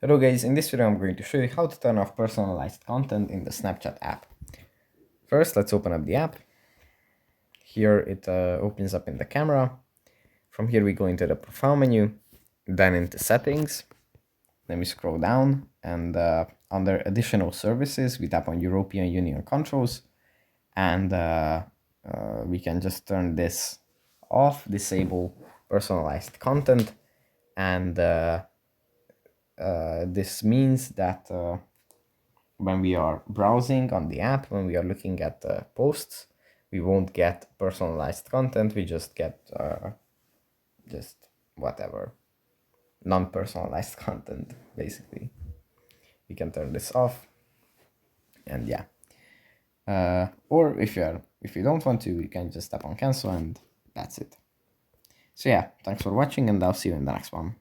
Hello guys, in this video I'm going to show you how to turn off personalized content in the Snapchat app. First, let's open up the app. Here it opens up in the camera. From here we go into the profile menu, then into settings. Then we scroll down and under additional services we tap on European Union controls, and we can just turn this off, disable personalized content, and this means that when we are browsing on the app, when we are looking at posts, we won't get personalized content, we just get just whatever, non-personalized content, basically. We can turn this off, and yeah. Or if you don't want to, you can just tap on cancel, and that's it. So yeah, thanks for watching, and I'll see you in the next one.